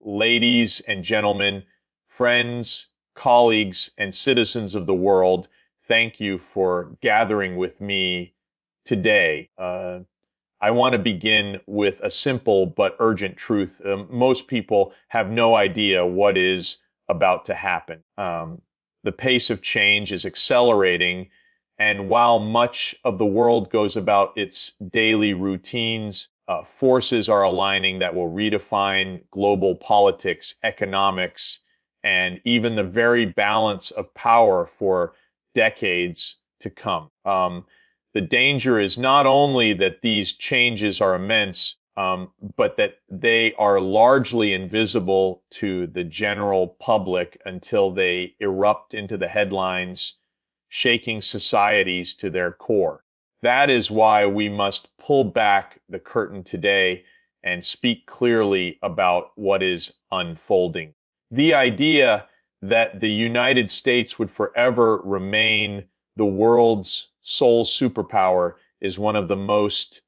Ladies and gentlemen, friends, colleagues, and citizens of the world, thank you for gathering with me today. I want to begin with a simple but urgent truth. Most people have no idea what is about to happen. The pace of change is accelerating, and while much of the world goes about its daily routines, forces are aligning that will redefine global politics, economics, and even the very balance of power for decades to come. The danger is not only that these changes are immense, but that they are largely invisible to the general public until they erupt into the headlines, shaking societies to their core. That is why we must pull back the curtain today and speak clearly about what is unfolding. The idea that the United States would forever remain the world's sole superpower is one of the most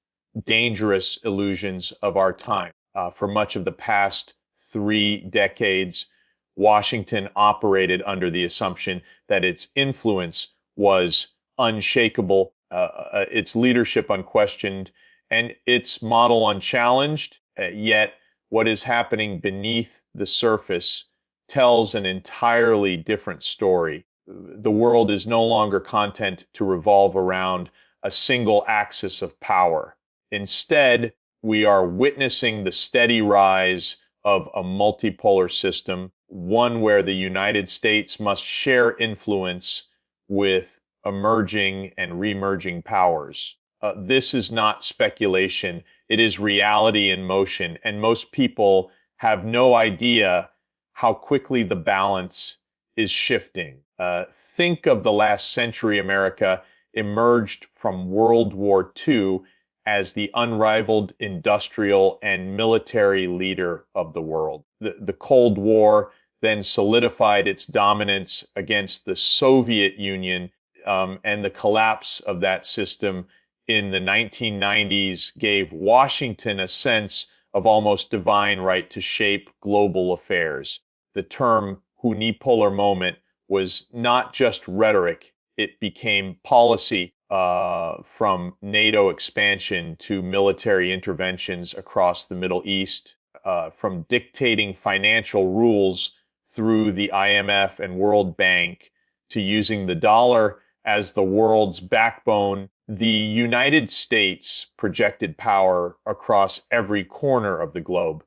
dangerous illusions of our time. For much of the past 3 decades, Washington operated under the assumption that its influence was unshakable, its leadership unquestioned, and its model unchallenged. Yet, what is happening beneath the surface tells an entirely different story. The world is no longer content to revolve around a single axis of power. Instead, we are witnessing the steady rise of a multipolar system, one where the United States must share influence with emerging and remerging powers. This is not speculation, it is reality in motion, and most people have no idea how quickly the balance is shifting. Think of the last century. America emerged from World War II as the unrivaled industrial and military leader of the world. The Cold War then solidified its dominance against the Soviet Union, and the collapse of that system in the 1990s gave Washington a sense of almost divine right to shape global affairs. The term unipolar moment was not just rhetoric, it became policy, from NATO expansion to military interventions across the Middle East, from dictating financial rules through the IMF and World Bank to using the dollar as the world's backbone. The United States projected power across every corner of the globe.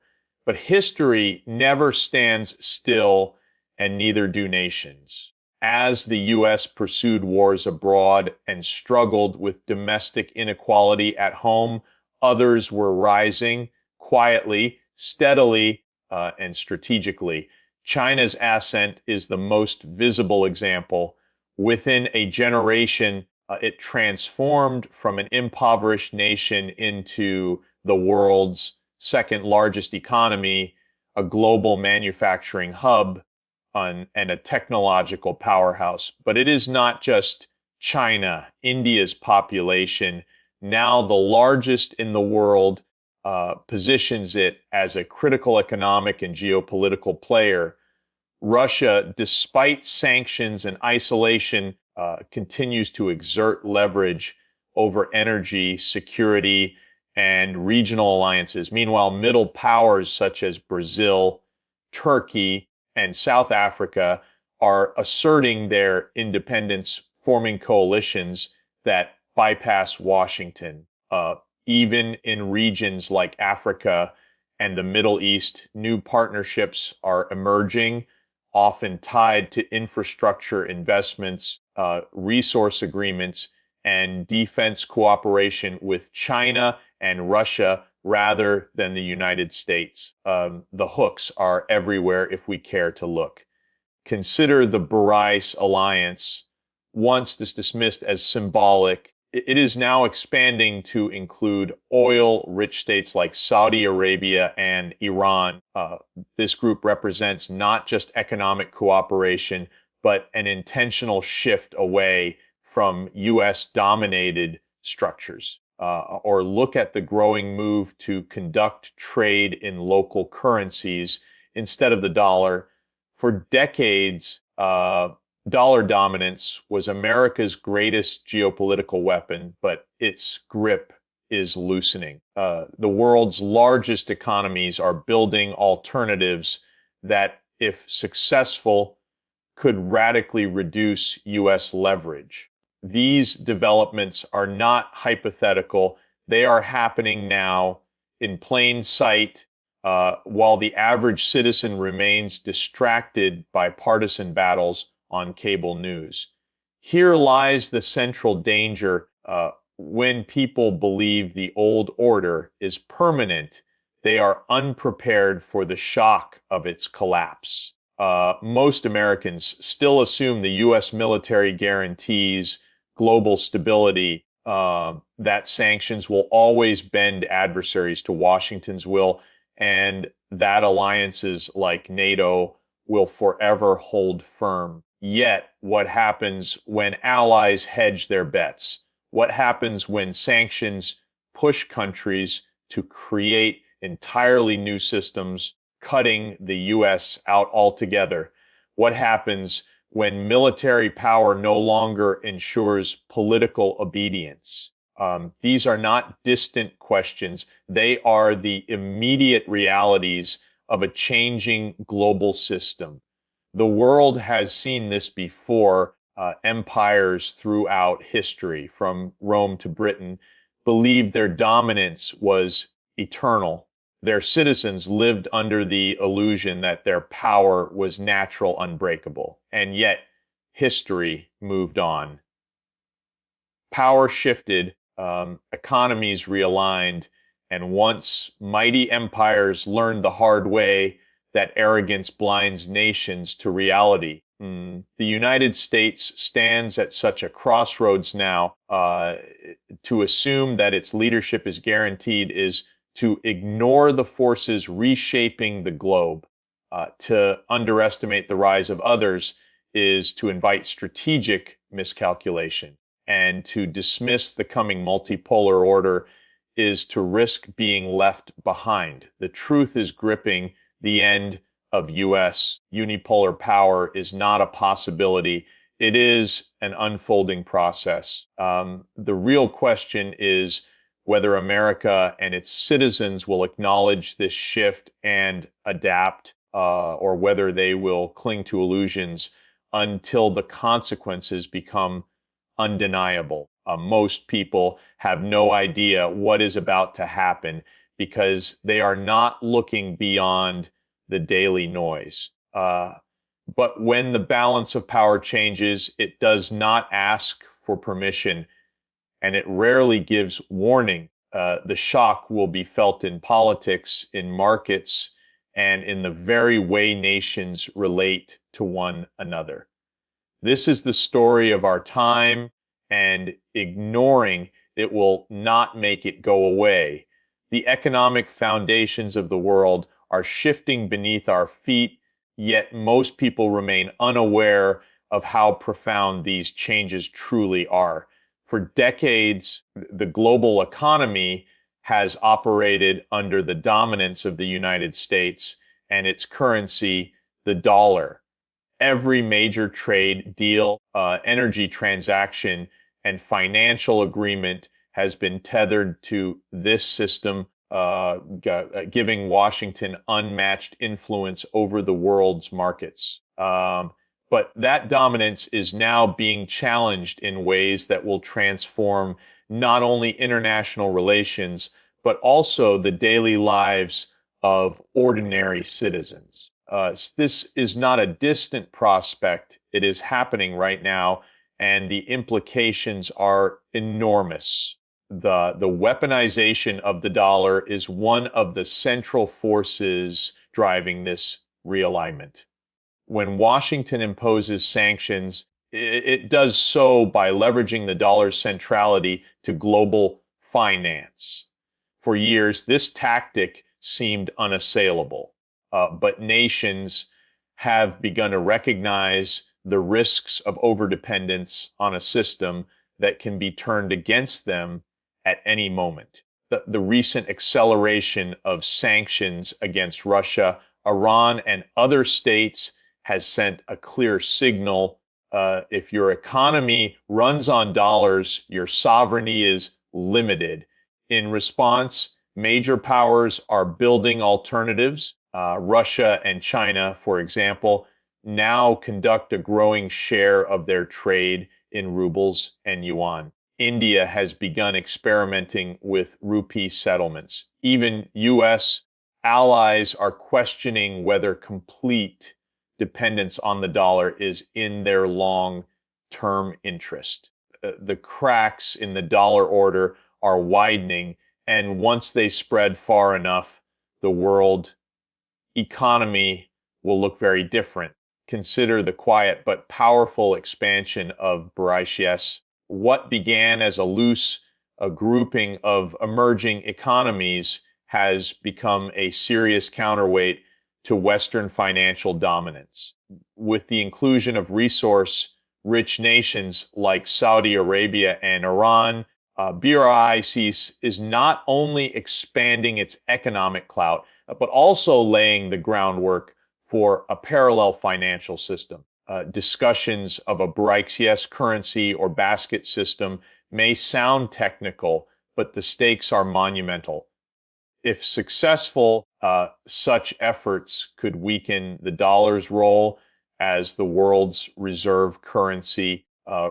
But history never stands still, and neither do nations. As the U.S. pursued wars abroad and struggled with domestic inequality at home, others were rising quietly, steadily, and strategically. China's ascent is the most visible example. Within a generation, it transformed from an impoverished nation into the world's second largest economy, a global manufacturing hub, and a technological powerhouse. But it is not just China. India's population, now the largest in the world, positions it as a critical economic and geopolitical player. Russia, despite sanctions and isolation, continues to exert leverage over energy, security, and regional alliances. Meanwhile, middle powers such as Brazil, Turkey, and South Africa are asserting their independence, forming coalitions that bypass Washington. Even in regions like Africa and the Middle East, new partnerships are emerging, often tied to infrastructure investments, resource agreements, and defense cooperation with China and Russia rather than the United States. The hooks are everywhere if we care to look. Consider the Barais Alliance, once dismissed as symbolic. It is now expanding to include oil-rich states like Saudi Arabia and Iran. This group represents not just economic cooperation, but an intentional shift away from U.S.-dominated structures. Or look at the growing move to conduct trade in local currencies instead of the dollar. For decades, dollar dominance was America's greatest geopolitical weapon, but its grip is loosening. The world's largest economies are building alternatives that, if successful, could radically reduce U.S. leverage. These developments are not hypothetical. They are happening now in plain sight, while the average citizen remains distracted by partisan battles on cable news. Here lies the central danger. When people believe the old order is permanent, they are unprepared for the shock of its collapse. Most Americans still assume the U.S. military guarantees global stability, that sanctions will always bend adversaries to Washington's will, and that alliances like NATO will forever hold firm. Yet, what happens when allies hedge their bets? What happens when sanctions push countries to create entirely new systems, cutting the U.S. out altogether? What happens when military power no longer ensures political obedience? These are not distant questions. They are the immediate realities of a changing global system. The world has seen this before. Empires throughout history, from Rome to Britain, believed their dominance was eternal. Their citizens lived under the illusion that their power was natural, unbreakable. And yet, history moved on. Power shifted, economies realigned, and once mighty empires learned the hard way that arrogance blinds nations to reality. The United States stands at such a crossroads now. To assume that its leadership is guaranteed is to ignore the forces reshaping the globe. To underestimate the rise of others is to invite strategic miscalculation. And to dismiss the coming multipolar order is to risk being left behind. The truth is gripping. The end of U.S. unipolar power is not a possibility. It is an unfolding process. The real question is whether America and its citizens will acknowledge this shift and adapt, or whether they will cling to illusions until the consequences become undeniable. Most people have no idea what is about to happen because they are not looking beyond the daily noise. But when the balance of power changes, it does not ask for permission, and it rarely gives warning. The shock will be felt in politics, in markets, and in the very way nations relate to one another. This is the story of our time, and ignoring it will not make it go away. The economic foundations of the world are shifting beneath our feet, yet most people remain unaware of how profound these changes truly are. For decades, the global economy has operated under the dominance of the United States and its currency, the dollar. Every major trade deal, energy transaction, and financial agreement has been tethered to this system, giving Washington unmatched influence over the world's markets. But that dominance is now being challenged in ways that will transform not only international relations, but also the daily lives of ordinary citizens. This is not a distant prospect. It is happening right now, and the implications are enormous. The weaponization of the dollar is one of the central forces driving this realignment. When Washington imposes sanctions, it does so by leveraging the dollar's centrality to global finance. For years, this tactic seemed unassailable, but nations have begun to recognize the risks of overdependence on a system that can be turned against them at any moment. The recent acceleration of sanctions against Russia Iran and other states has sent a clear signal. If your economy runs on dollars, your sovereignty is limited. In response, major powers are building alternatives. Russia and China, for example, now conduct a growing share of their trade in rubles and yuan. India has begun experimenting with rupee settlements. Even US allies are questioning whether complete dependence on the dollar is in their long-term interest. The cracks in the dollar order are widening, and once they spread far enough, the world economy will look very different. Consider the quiet but powerful expansion of Mauritius. What began as a grouping of emerging economies has become a serious counterweight to Western financial dominance. With the inclusion of resource-rich nations like Saudi Arabia and Iran, BRICS is not only expanding its economic clout, but also laying the groundwork for a parallel financial system. Discussions of a BRICS currency or basket system may sound technical, but the stakes are monumental. If successful, such efforts could weaken the dollar's role as the world's reserve currency,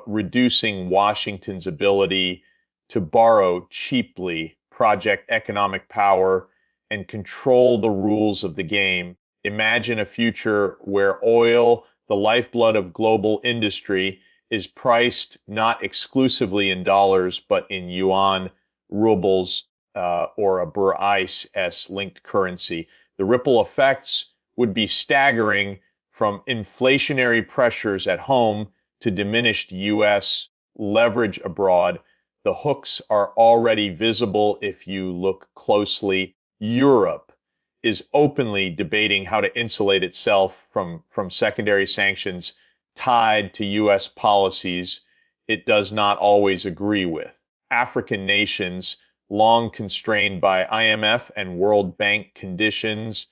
reducing Washington's ability to borrow cheaply, project economic power, and control the rules of the game. Imagine a future where oil, the lifeblood of global industry, is priced not exclusively in dollars, but in yuan, rubles, or a BRICS linked currency. The ripple effects would be staggering, from inflationary pressures at home to diminished U.S. leverage abroad. The hooks are already visible if you look closely. Europe is openly debating how to insulate itself from secondary sanctions tied to U.S. policies it does not always agree with. African nations, long constrained by IMF and World Bank conditions,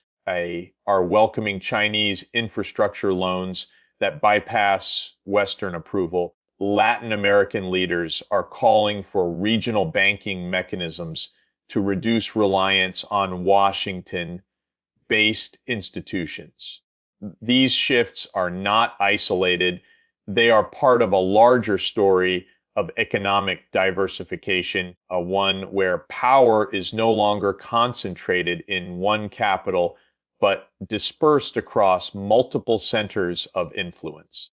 are welcoming Chinese infrastructure loans that bypass Western approval. Latin American leaders are calling for regional banking mechanisms to reduce reliance on Washington-based institutions. These shifts are not isolated. They are part of a larger story of economic diversification, one where power is no longer concentrated in one capital, but dispersed across multiple centers of influence.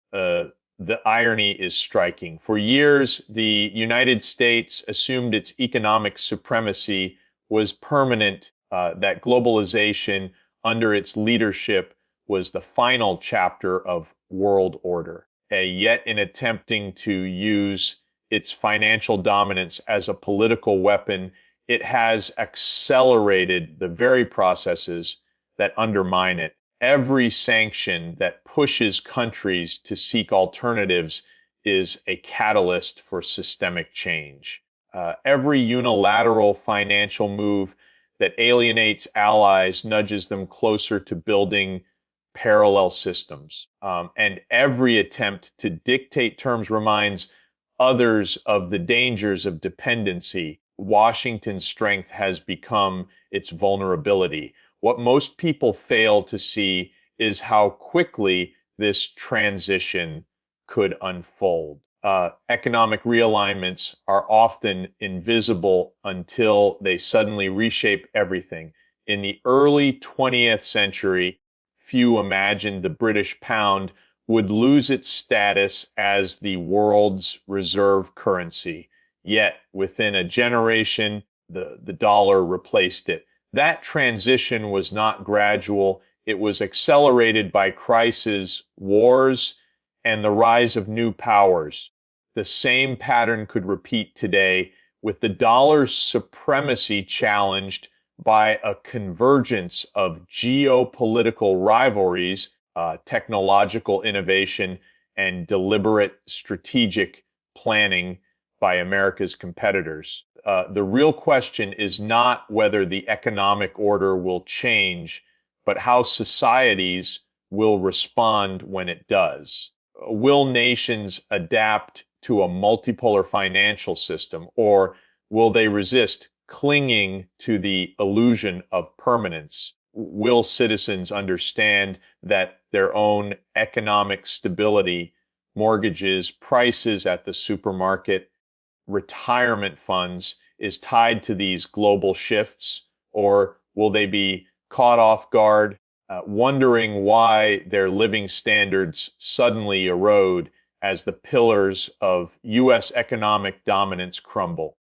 The irony is striking. For years, the United States assumed its economic supremacy was permanent, that globalization under its leadership was the final chapter of world order. Yet in attempting to use its financial dominance as a political weapon, it has accelerated the very processes that undermine it. Every sanction that pushes countries to seek alternatives is a catalyst for systemic change. Every unilateral financial move that alienates allies nudges them closer to building parallel systems. And every attempt to dictate terms reminds others of the dangers of dependency. Washington's strength has become its vulnerability. What most people fail to see is how quickly this transition could unfold. Economic realignments are often invisible until they suddenly reshape everything. In the early 20th century, few imagined the British pound would lose its status as the world's reserve currency. Yet, within a generation, the dollar replaced it. That transition was not gradual. It was accelerated by crises, wars, and the rise of new powers. The same pattern could repeat today, with the dollar's supremacy challenged by a convergence of geopolitical rivalries, technological innovation, and deliberate strategic planning by America's competitors. The real question is not whether the economic order will change, but how societies will respond when it does. Will nations adapt to a multipolar financial system, or will they resist clinging to the illusion of permanence? Will citizens understand that their own economic stability, mortgages, prices at the supermarket, retirement funds is tied to these global shifts, or will they be caught off guard, wondering why their living standards suddenly erode as the pillars of U.S. economic dominance crumble?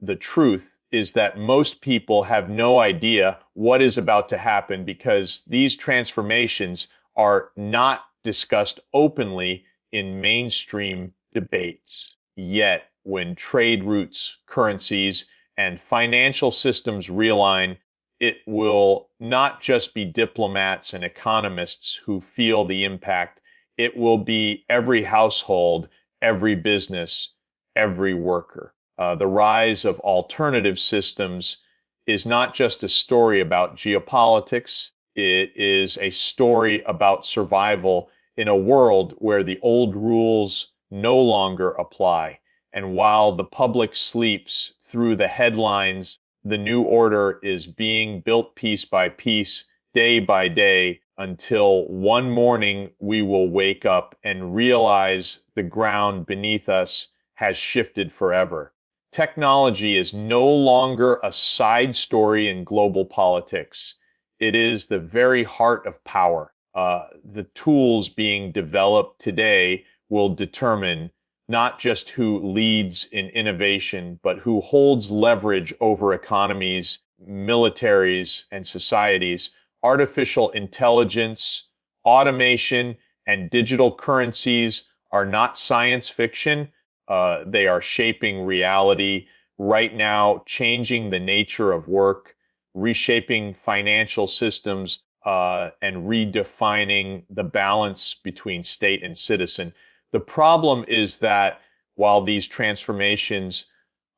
The truth is that most people have no idea what is about to happen because these transformations are not discussed openly in mainstream debates. Yet, when trade routes, currencies, and financial systems realign, it will not just be diplomats and economists who feel the impact. It will be every household, every business, every worker. The rise of alternative systems is not just a story about geopolitics. It is a story about survival in a world where the old rules no longer apply. And while the public sleeps through the headlines, the new order is being built piece by piece, day by day, until one morning we will wake up and realize the ground beneath us has shifted forever. Technology is no longer a side story in global politics. It is the very heart of power. The tools being developed today will determine not just who leads in innovation, but who holds leverage over economies, militaries, and societies. Artificial intelligence, automation, and digital currencies are not science fiction. They are shaping reality right now, changing the nature of work, reshaping financial systems, and redefining the balance between state and citizen. The problem is that while these transformations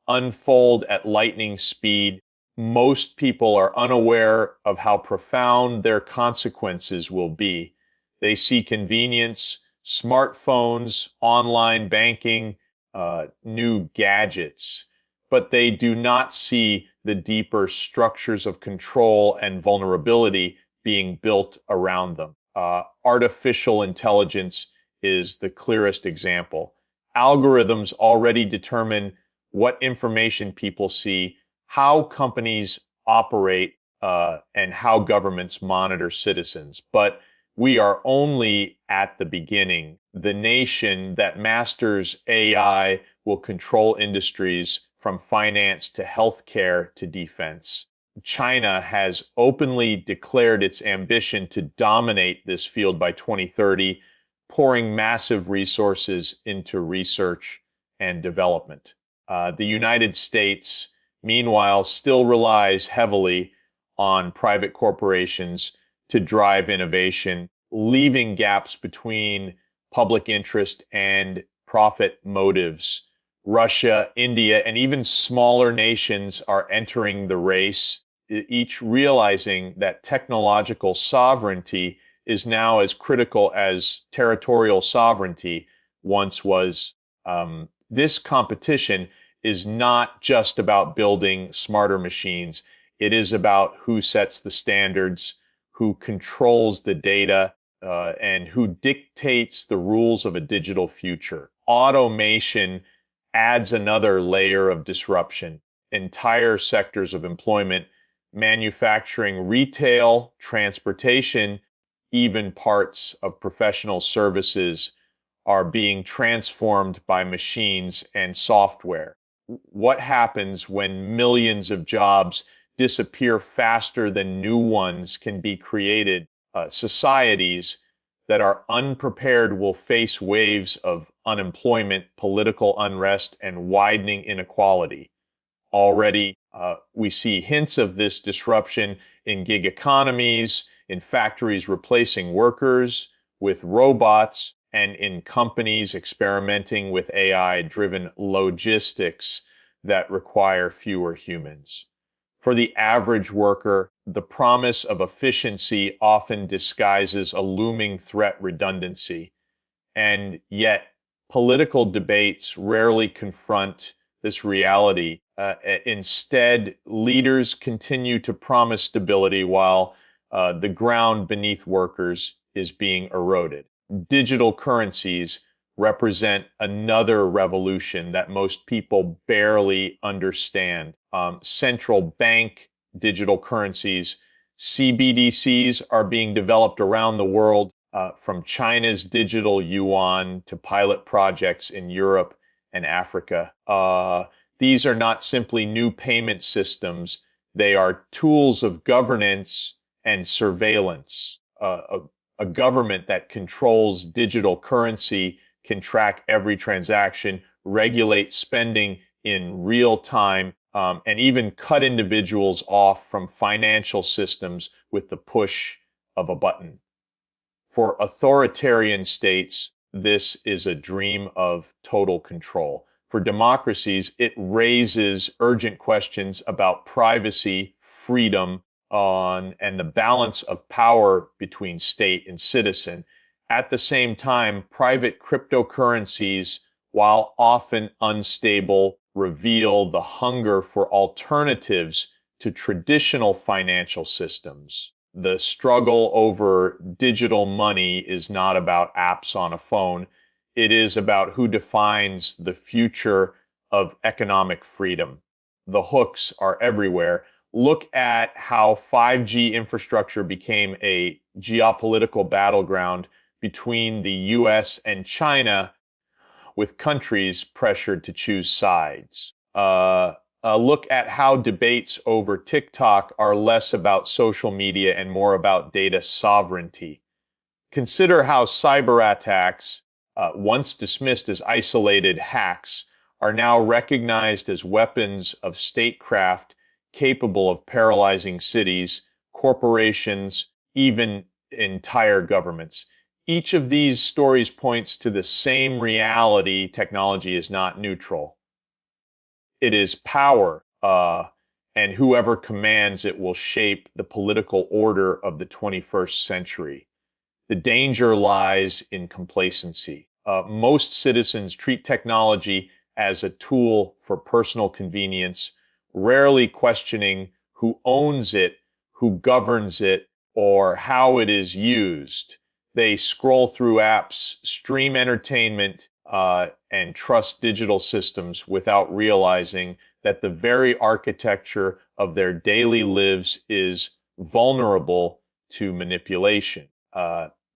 unfold at lightning speed, most people are unaware of how profound their consequences will be. They see convenience, smartphones, online banking, new gadgets, but they do not see the deeper structures of control and vulnerability being built around them. Artificial intelligence is the clearest example. Algorithms already determine what information people see, how companies operate, and how governments monitor citizens. But we are only at the beginning. The nation that masters AI will control industries from finance to healthcare to defense. China has openly declared its ambition to dominate this field by 2030, pouring massive resources into research and development. The United States, meanwhile, still relies heavily on private corporations to drive innovation, leaving gaps between public interest and profit motives. Russia, India, and even smaller nations are entering the race, each realizing that technological sovereignty is now as critical as territorial sovereignty once was. This competition is not just about building smarter machines. It is about who sets the standards, who controls the data, and who dictates the rules of a digital future. Automation adds another layer of disruption. Entire sectors of employment, manufacturing, retail, transportation, even parts of professional services are being transformed by machines and software. What happens when millions of jobs disappear faster than new ones can be created? Societies that are unprepared will face waves of unemployment, political unrest, and widening inequality. Already, we see hints of this disruption in gig economies, in factories replacing workers with robots, and in companies experimenting with AI-driven logistics that require fewer humans. For the average worker, the promise of efficiency often disguises a looming threat redundancy. And yet, political debates rarely confront this reality. Instead, leaders continue to promise stability while the ground beneath workers is being eroded. Digital currencies represent another revolution that most people barely understand. Central bank digital currencies, CBDCs, are being developed around the world, from China's digital yuan to pilot projects in Europe and Africa. These are not simply new payment systems, they are tools of governance and surveillance. A government that controls digital currency can track every transaction, regulate spending in real time, and even cut individuals off from financial systems with the push of a button. For authoritarian states, this is a dream of total control. For democracies, it raises urgent questions about privacy, freedom, and the balance of power between state and citizen. At the same time, private cryptocurrencies, while often unstable, reveal the hunger for alternatives to traditional financial systems. The struggle over digital money is not about apps on a phone. It is about who defines the future of economic freedom. The hooks are everywhere. Look at how 5G infrastructure became a geopolitical battleground between the US and China, with countries pressured to choose sides. Look at how debates over TikTok are less about social media and more about data sovereignty. Consider how cyber attacks, once dismissed as isolated hacks, are now recognized as weapons of statecraft capable of paralyzing cities, corporations, even entire governments. Each of these stories points to the same reality: technology is not neutral. It is power, and whoever commands it will shape the political order of the 21st century. The danger lies in complacency. Most citizens treat technology as a tool for personal convenience, rarely questioning who owns it, who governs it, or how it is used. They scroll through apps, stream entertainment, and trust digital systems without realizing that the very architecture of their daily lives is vulnerable to manipulation.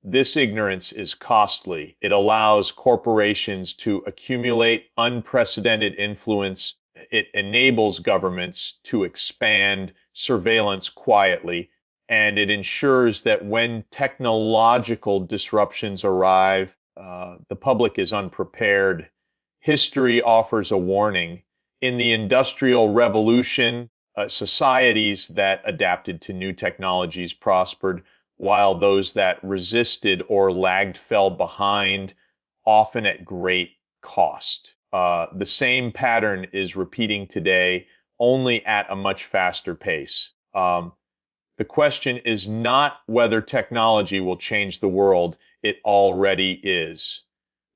This ignorance is costly. It allows corporations to accumulate unprecedented influence. It enables governments to expand surveillance quietly, and it ensures that when technological disruptions arrive, the public is unprepared. History offers a warning. In the Industrial Revolution, societies that adapted to new technologies prospered, while those that resisted or lagged fell behind, often at great cost. The same pattern is repeating today, only at a much faster pace. The question is not whether technology will change the world, it already is.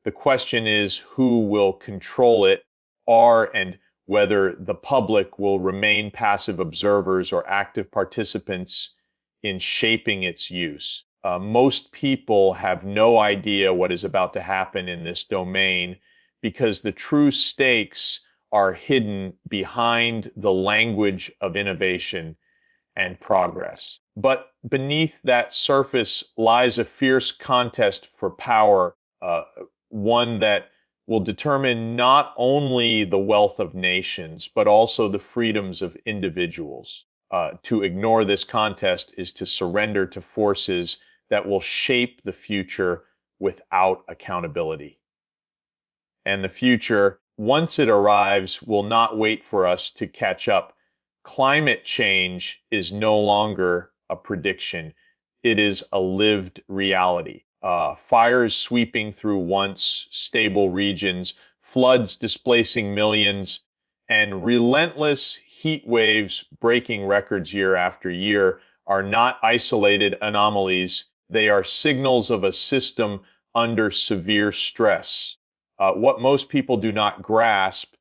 The question is who will control it, and whether the public will remain passive observers or active participants in shaping its use. Most people have no idea what is about to happen in this domain because the true stakes are hidden behind the language of innovation and progress. But beneath that surface lies a fierce contest for power, one that will determine not only the wealth of nations, but also the freedoms of individuals. To ignore this contest is to surrender to forces that will shape the future without accountability. And the future, once it arrives, will not wait for us to catch up. Climate change is no longer a prediction. It is a lived reality. Fires sweeping through once stable regions, floods displacing millions, and relentless heat waves breaking records year after year are not isolated anomalies. They are signals of a system under severe stress. What most people do not grasp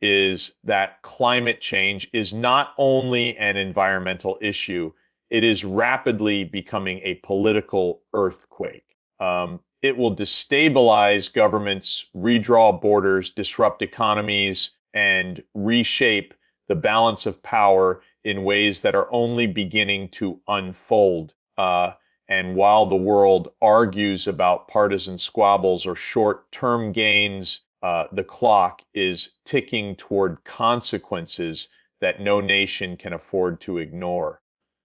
is that climate change is not only an environmental issue, it is rapidly becoming a political earthquake. It will destabilize governments, redraw borders, disrupt economies, and reshape the balance of power in ways that are only beginning to unfold. And while the world argues about partisan squabbles or short-term gains, the clock is ticking toward consequences that no nation can afford to ignore.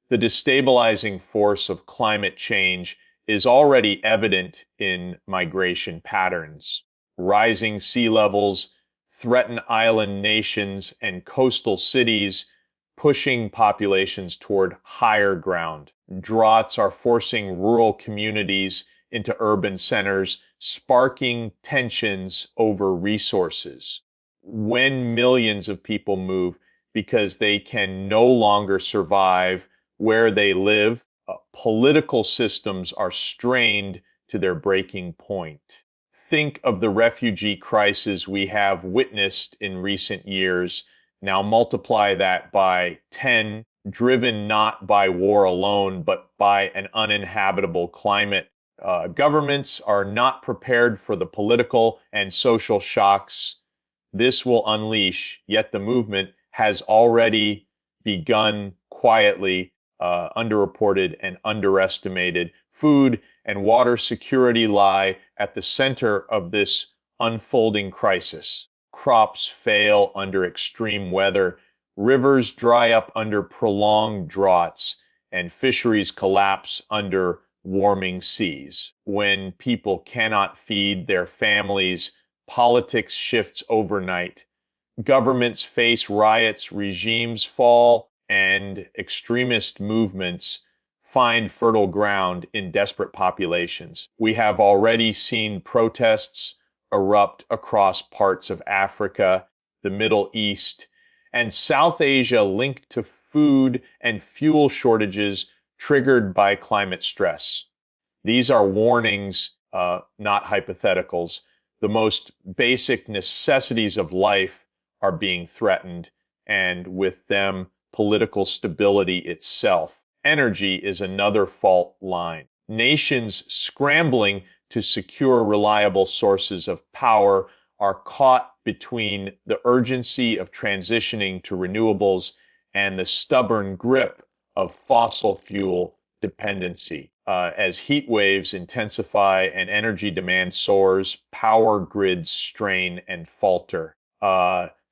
The destabilizing force of climate change is already evident in migration patterns. Rising sea levels threaten island nations and coastal cities, pushing populations toward higher ground. Droughts are forcing rural communities into urban centers, sparking tensions over resources. When millions of people move because they can no longer survive where they live, political systems are strained to their breaking point. Think of the refugee crisis we have witnessed in recent years. Now multiply that by 10, driven not by war alone, but by an uninhabitable climate. Governments are not prepared for the political and social shocks this will unleash, yet the movement has already begun quietly, underreported and underestimated. Food and water security lie at the center of this unfolding crisis. Crops fail under extreme weather, rivers dry up under prolonged droughts, and fisheries collapse under warming seas. When people cannot feed their families, politics shifts overnight. Governments face riots, regimes fall, and extremist movements find fertile ground in desperate populations. We have already seen protests erupt across parts of Africa, the Middle East, and South Asia linked to food and fuel shortages triggered by climate stress. These are warnings, not hypotheticals. The most basic necessities of life are being threatened, and with them, political stability itself. Energy is another fault line. Nations scrambling to secure reliable sources of power are caught between the urgency of transitioning to renewables and the stubborn grip of fossil fuel dependency. As heat waves intensify and energy demand soars, power grids strain and falter.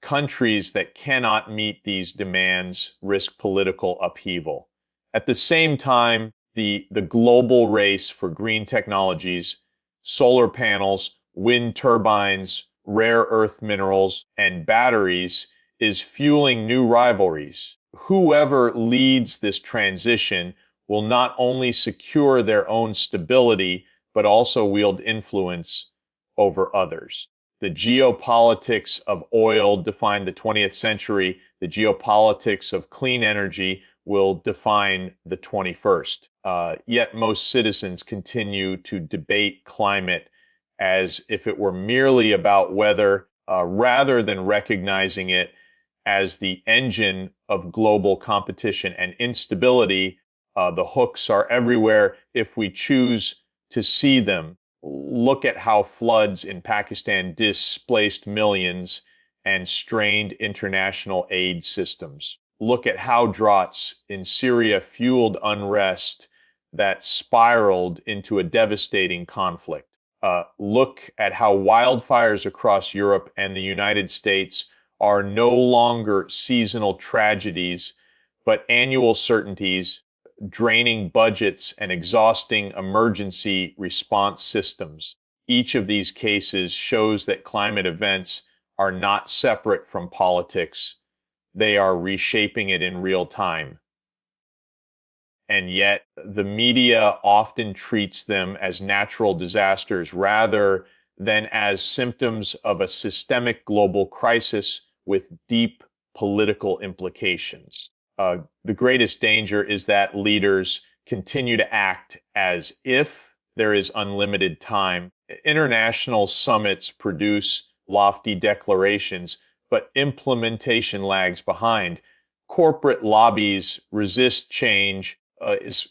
Countries that cannot meet these demands risk political upheaval. At the same time, the global race for green technologies, solar panels, wind turbines, rare earth minerals, and batteries is fueling new rivalries. Whoever leads this transition will not only secure their own stability, but also wield influence over others. The geopolitics of oil defined the 20th century. The geopolitics of clean energy will define the 21st. Yet most citizens continue to debate climate as if it were merely about weather, rather than recognizing it as the engine of global competition and instability. The hooks are everywhere if we choose to see them. Look at how floods in Pakistan displaced millions and strained international aid systems. Look at how droughts in Syria fueled unrest that spiraled into a devastating conflict. Look at how wildfires across Europe and the United States are no longer seasonal tragedies, but annual certainties, draining budgets and exhausting emergency response systems. Each of these cases shows that climate events are not separate from politics. They are reshaping it in real time. And yet, the media often treats them as natural disasters rather than as symptoms of a systemic global crisis with deep political implications. The greatest danger is that leaders continue to act as if there is unlimited time. International summits produce lofty declarations, but implementation lags behind. Corporate lobbies resist change,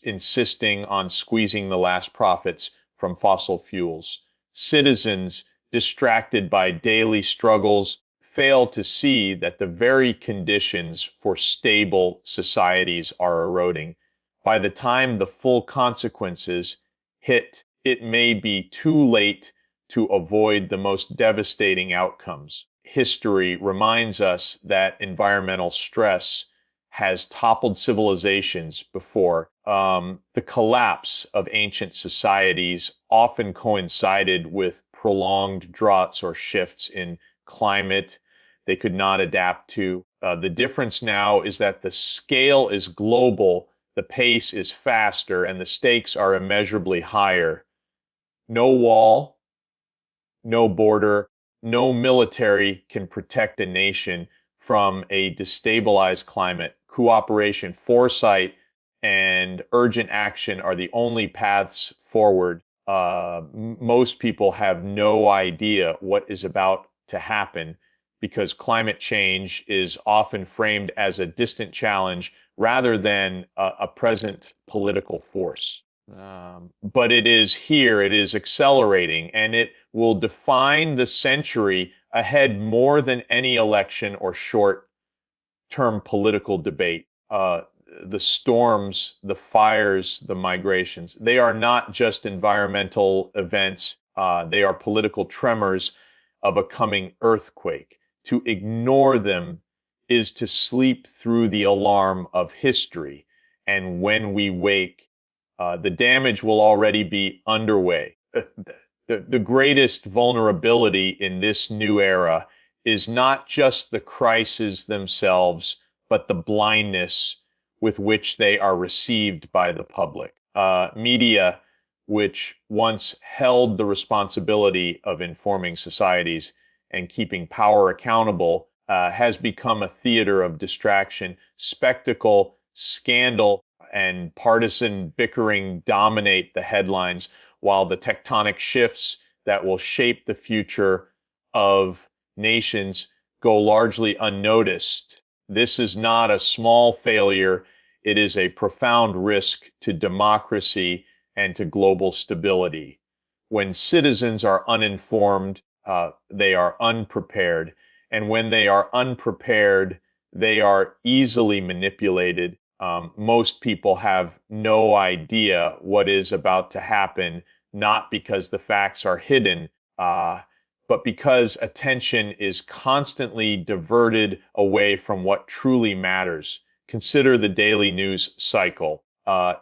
insisting on squeezing the last profits from fossil fuels. Citizens, distracted by daily struggles, fail to see that the very conditions for stable societies are eroding. By the time the full consequences hit, it may be too late to avoid the most devastating outcomes. History reminds us that environmental stress has toppled civilizations before. The collapse of ancient societies often coincided with prolonged droughts or shifts in climate they could not adapt to. The difference now is that the scale is global, the pace is faster, and the stakes are immeasurably higher. No wall, no border, no military can protect a nation from a destabilized climate. Cooperation, foresight, and urgent action are the only paths forward. Most people have no idea what is about to happen because climate change is often framed as a distant challenge rather than a present political force. But it is here, it is accelerating, and it will define the century ahead more than any election or short-term political debate. The storms, the fires, the migrations, they are not just environmental events, they are political tremors of a coming earthquake. To ignore them is to sleep through the alarm of history. And when we wake, the damage will already be underway. The greatest vulnerability in this new era is not just the crises themselves, but the blindness with which they are received by the public. Media, which once held the responsibility of informing societies and keeping power accountable, has become a theater of distraction. Spectacle, scandal, and partisan bickering dominate the headlines, while the tectonic shifts that will shape the future of nations go largely unnoticed. This is not a small failure. It is a profound risk to democracy and to global stability. When citizens are uninformed, they are unprepared. And when they are unprepared, they are easily manipulated. Most people have no idea what is about to happen, not because the facts are hidden, but because attention is constantly diverted away from what truly matters. Consider the daily news cycle.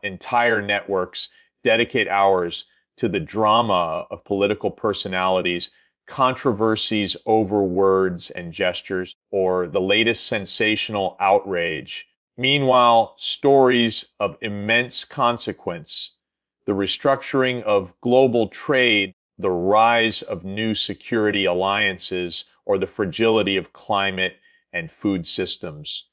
Entire networks dedicate hours to the drama of political personalities, controversies over words and gestures, or the latest sensational outrage. Meanwhile, stories of immense consequence, the restructuring of global trade, the rise of new security alliances, or the fragility of climate and food systems,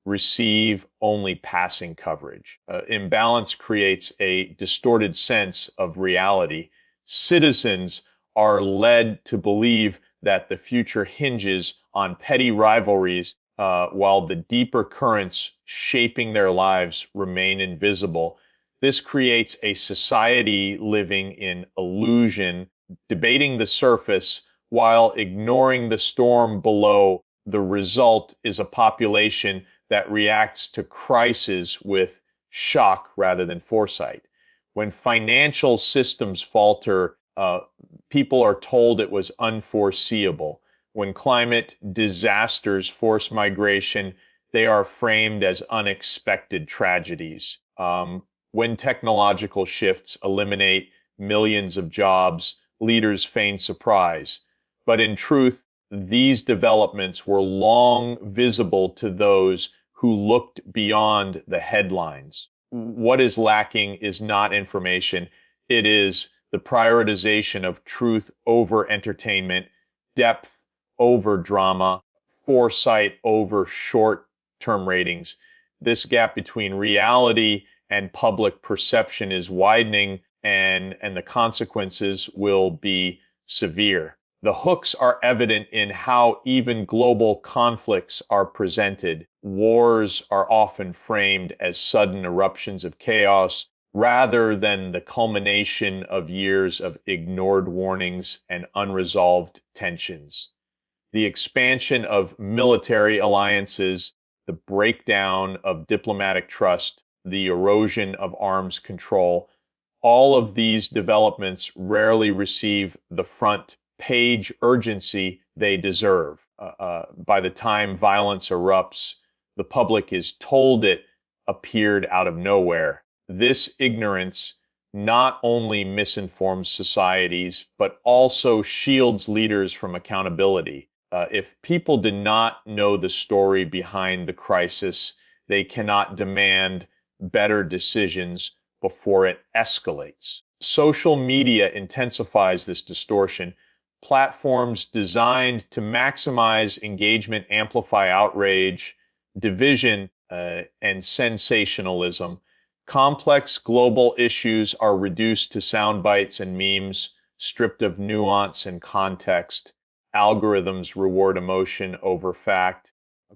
receive only passing coverage. Imbalance creates a distorted sense of reality. Citizens are led to believe that the future hinges on petty rivalries, while the deeper currents shaping their lives remain invisible. This creates a society living in illusion, debating the surface while ignoring the storm below. The result is a population that reacts to crisis with shock rather than foresight. When financial systems falter, people are told it was unforeseeable. When climate disasters force migration, they are framed as unexpected tragedies. When technological shifts eliminate millions of jobs, leaders feign surprise. But in truth, these developments were long visible to those who looked beyond the headlines. What is lacking is not information, it is the prioritization of truth over entertainment, depth over drama, foresight over short-term ratings. This gap between reality and public perception is widening, and the consequences will be severe. The hooks are evident in how even global conflicts are presented. Wars are often framed as sudden eruptions of chaos rather than the culmination of years of ignored warnings and unresolved tensions. The expansion of military alliances, the breakdown of diplomatic trust, the erosion of arms control, all of these developments rarely receive the front page urgency they deserve. By the time violence erupts, the public is told it appeared out of nowhere. This ignorance not only misinforms societies, but also shields leaders from accountability. If people do not know the story behind the crisis, they cannot demand better decisions before it escalates. Social media intensifies this distortion. Platforms designed to maximize engagement amplify outrage, division, and sensationalism. Complex global issues are reduced to sound bites and memes, stripped of nuance and context. Algorithms reward emotion over fact,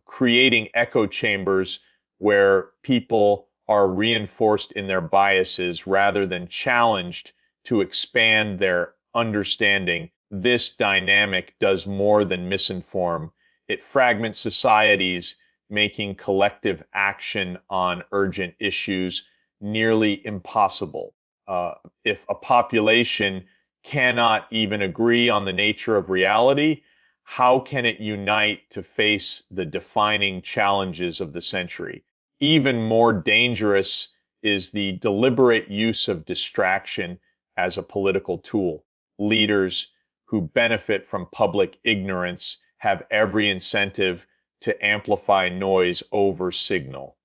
creating echo chambers where people are reinforced in their biases rather than challenged to expand their understanding. This dynamic does more than misinform. It fragments societies, making collective action on urgent issues nearly impossible. If a population cannot even agree on the nature of reality, how can it unite to face the defining challenges of the century? Even more dangerous is the deliberate use of distraction as a political tool. Leaders who benefit from public ignorance have every incentive to amplify noise over signal.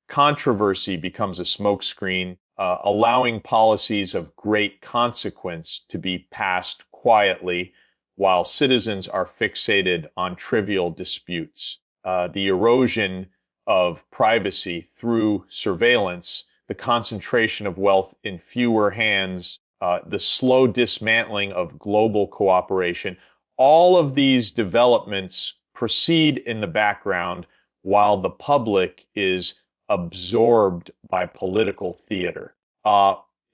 Controversy becomes a smokescreen, allowing policies of great consequence to be passed quietly while citizens are fixated on trivial disputes. The erosion of privacy through surveillance, the concentration of wealth in fewer hands, the slow dismantling of global cooperation, all of these developments proceed in the background while the public is absorbed by political theater.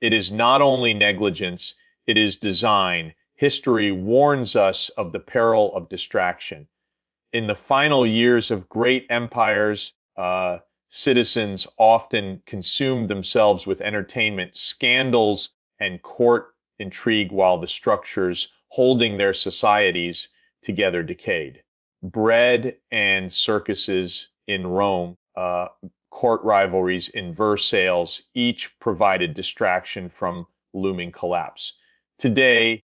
It is not only negligence, it is design. History warns us of the peril of distraction. In the final years of great empires, citizens often consumed themselves with entertainment, scandals, and court intrigue while the structures holding their societies together decayed. Bread and circuses in Rome, court rivalries in Versailles, each provided distraction from looming collapse. Today,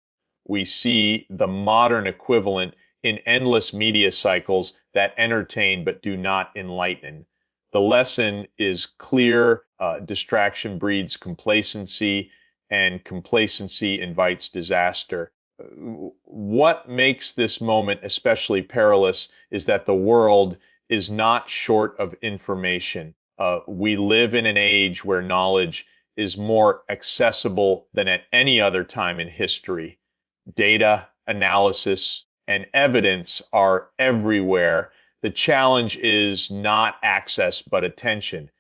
we see the modern equivalent in endless media cycles that entertain but do not enlighten. The lesson is clear. Distraction breeds complacency, and complacency invites disaster. What makes this moment especially perilous is that the world is not short of information. We live in an age where knowledge is more accessible than at any other time in history. Data, analysis, and evidence are everywhere. The challenge is not access, but attention.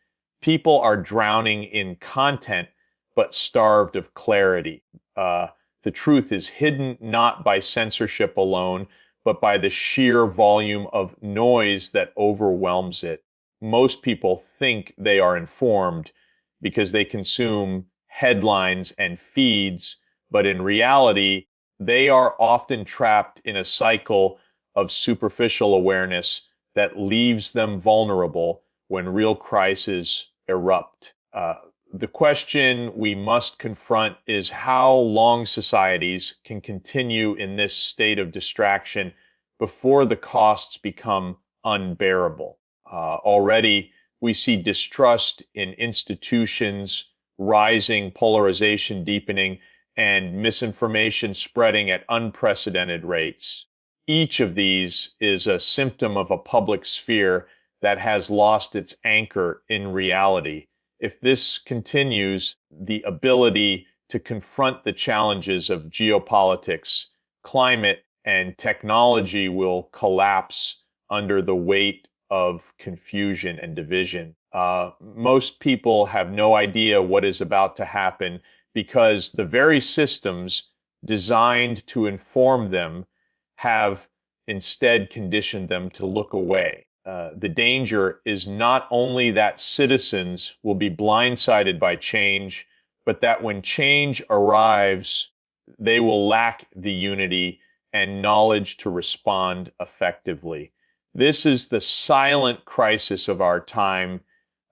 People are drowning in content, but starved of clarity. The truth is hidden not by censorship alone, but by the sheer volume of noise that overwhelms it. Most people think they are informed because they consume headlines and feeds, but in reality, they are often trapped in a cycle of superficial awareness that leaves them vulnerable when real crises erupt. The question we must confront is how long societies can continue in this state of distraction before the costs become unbearable. Already, we see distrust in institutions rising, polarization deepening, and misinformation spreading at unprecedented rates. Each of these is a symptom of a public sphere that has lost its anchor in reality. If this continues, the ability to confront the challenges of geopolitics, climate, and technology will collapse under the weight of confusion and division. Most people have no idea what is about to happen because the very systems designed to inform them have instead conditioned them to look away. The danger is not only that citizens will be blindsided by change, but that when change arrives, they will lack the unity and knowledge to respond effectively. This is the silent crisis of our time,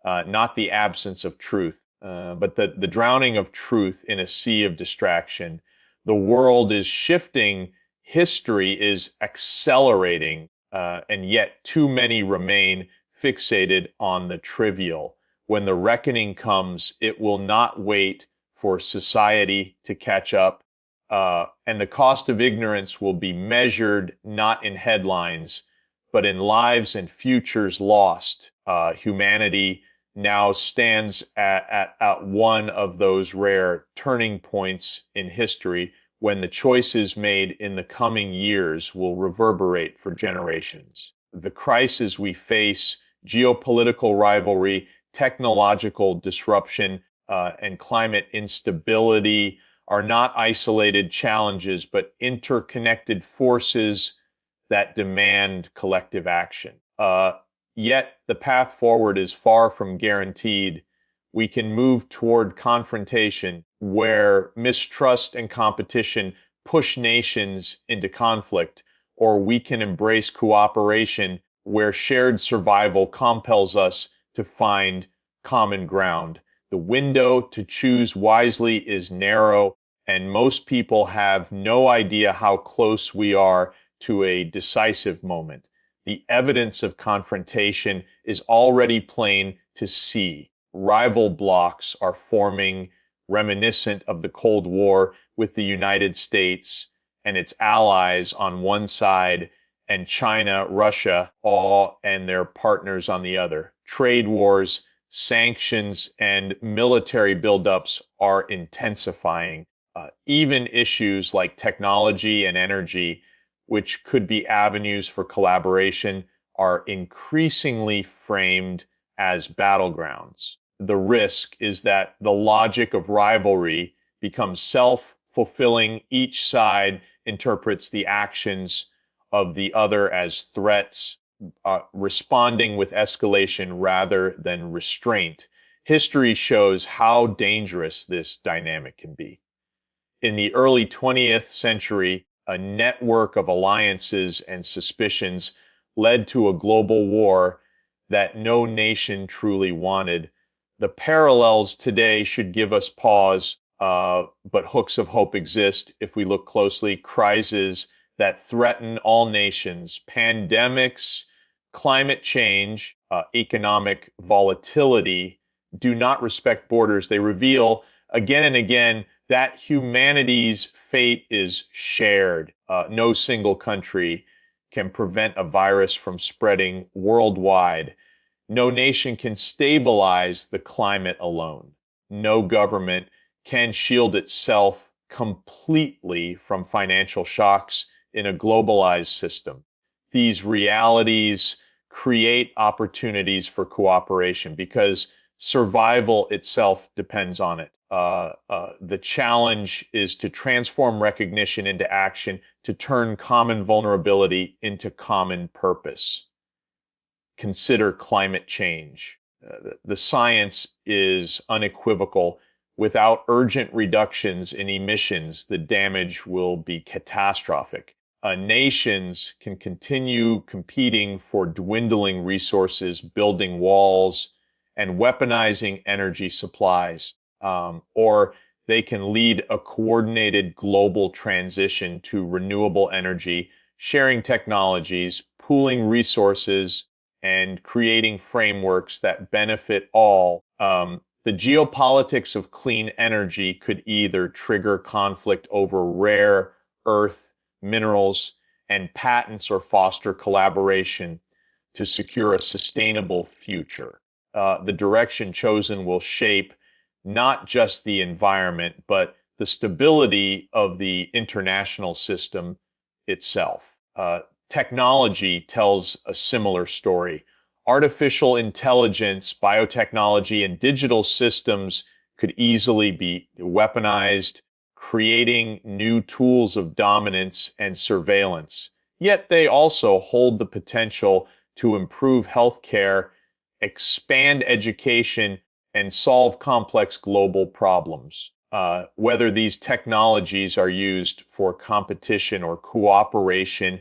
not the absence of truth, but the drowning of truth in a sea of distraction. The world is shifting, history is accelerating, and yet too many remain fixated on the trivial. When the reckoning comes, it will not wait for society to catch up, and the cost of ignorance will be measured not in headlines, but in lives and futures lost. Humanity now stands at one of those rare turning points in history when the choices made in the coming years will reverberate for generations. The crises we face, geopolitical rivalry, technological disruption, and climate instability are not isolated challenges, but interconnected forces that demand collective action. Yet the path forward is far from guaranteed. We can move toward confrontation where mistrust and competition push nations into conflict, or we can embrace cooperation where shared survival compels us to find common ground. The window to choose wisely is narrow, and most people have no idea how close we are to a decisive moment. The evidence of confrontation is already plain to see. Rival blocs are forming, reminiscent of the Cold War, with the United States and its allies on one side, and China, Russia, all and their partners on the other. Trade wars, sanctions, and military buildups are intensifying. Even issues like technology and energy, which could be avenues for collaboration, are increasingly framed as battlegrounds. The risk is that the logic of rivalry becomes self-fulfilling. Each side interprets the actions of the other as threats, responding with escalation rather than restraint. History shows how dangerous this dynamic can be. In the early 20th century, a network of alliances and suspicions led to a global war that no nation truly wanted. The parallels today should give us pause, but hooks of hope exist if we look closely. Crises that threaten all nations, pandemics, climate change, economic volatility, do not respect borders. They reveal again and again that humanity's fate is shared. No single country can prevent a virus from spreading worldwide. No nation can stabilize the climate alone. No government can shield itself completely from financial shocks in a globalized system. These realities create opportunities for cooperation because survival itself depends on it. The challenge is to transform recognition into action, to turn common vulnerability into common purpose. Consider climate change. The science is unequivocal. Without urgent reductions in emissions, the damage will be catastrophic. Nations can continue competing for dwindling resources, building walls, and weaponizing energy supplies. Or they can lead a coordinated global transition to renewable energy, sharing technologies, pooling resources, and creating frameworks that benefit all. The geopolitics of clean energy could either trigger conflict over rare earth minerals and patents or foster collaboration to secure a sustainable future. The direction chosen will shape not just the environment, but the stability of the international system itself. Technology tells a similar story. Artificial intelligence, biotechnology, and digital systems could easily be weaponized, creating new tools of dominance and surveillance. Yet they also hold the potential to improve healthcare, expand education, and solve complex global problems. Whether these technologies are used for competition or cooperation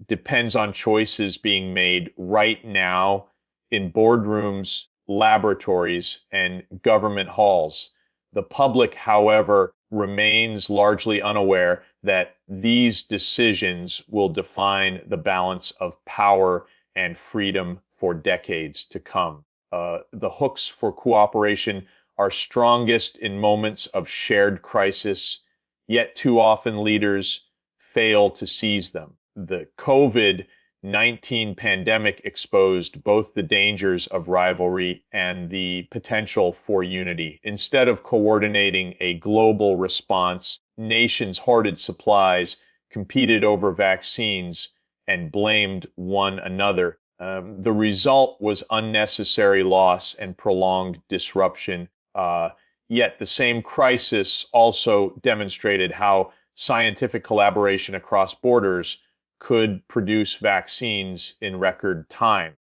depends on choices being made right now in boardrooms, laboratories, and government halls. The public, however, remains largely unaware that these decisions will define the balance of power and freedom for decades to come. The hooks for cooperation are strongest in moments of shared crisis, yet too often leaders fail to seize them. The COVID-19 pandemic exposed both the dangers of rivalry and the potential for unity. Instead of coordinating a global response, nations hoarded supplies, competed over vaccines, and blamed one another. The result was unnecessary loss and prolonged disruption. Yet the same crisis also demonstrated how scientific collaboration across borders could produce vaccines in record time.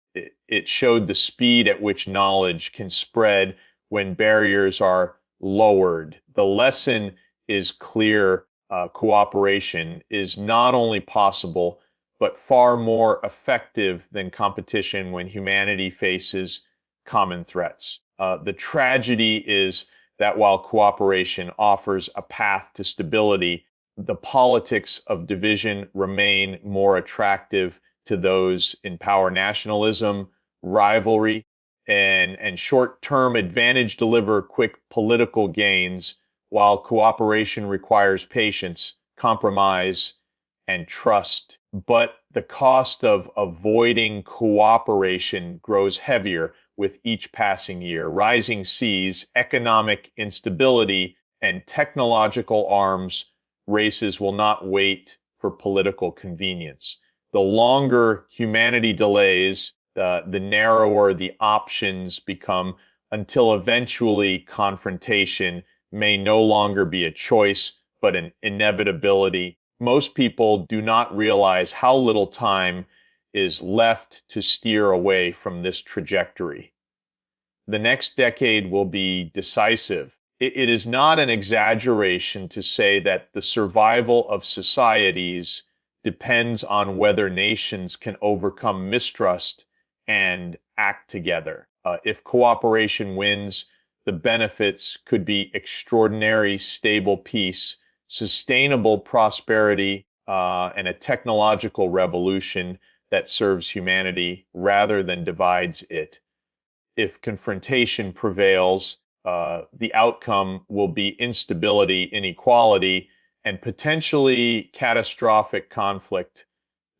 It showed the speed at which knowledge can spread when barriers are lowered. The lesson is clear. Cooperation is not only possible, but far more effective than competition when humanity faces common threats. The tragedy is that while cooperation offers a path to stability, the politics of division remain more attractive to those in power. Nationalism, rivalry, and short-term advantage deliver quick political gains, while cooperation requires patience, compromise, and trust. But the cost of avoiding cooperation grows heavier with each passing year. Rising seas, economic instability, and technological arms races will not wait for political convenience. The longer humanity delays, the narrower the options become until eventually confrontation may no longer be a choice, but an inevitability. Most people do not realize how little time is left to steer away from this trajectory. The next decade will be decisive. It is not an exaggeration to say that the survival of societies depends on whether nations can overcome mistrust and act together. If cooperation wins, the benefits could be extraordinary, stable peace, sustainable prosperity, and a technological revolution that serves humanity rather than divides it. If confrontation prevails, the outcome will be instability, inequality, and potentially catastrophic conflict.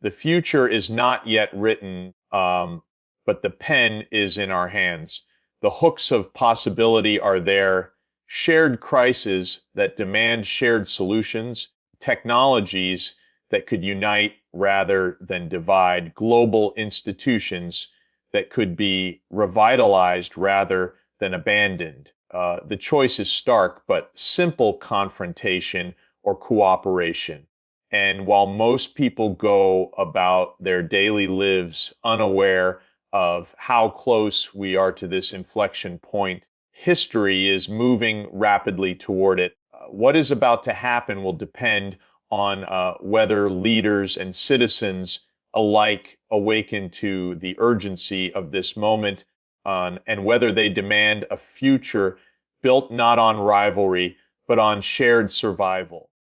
The future is not yet written, but the pen is in our hands. The hooks of possibility are there, shared crises that demand shared solutions, technologies that could unite rather than divide, global institutions that could be revitalized rather than abandoned. The choice is stark, but simple: confrontation or cooperation. And while most people go about their daily lives unaware of how close we are to this inflection point, history is moving rapidly toward it. What is about to happen will depend on whether leaders and citizens alike awaken to the urgency of this moment, and whether they demand a future built not on rivalry, but on shared survival.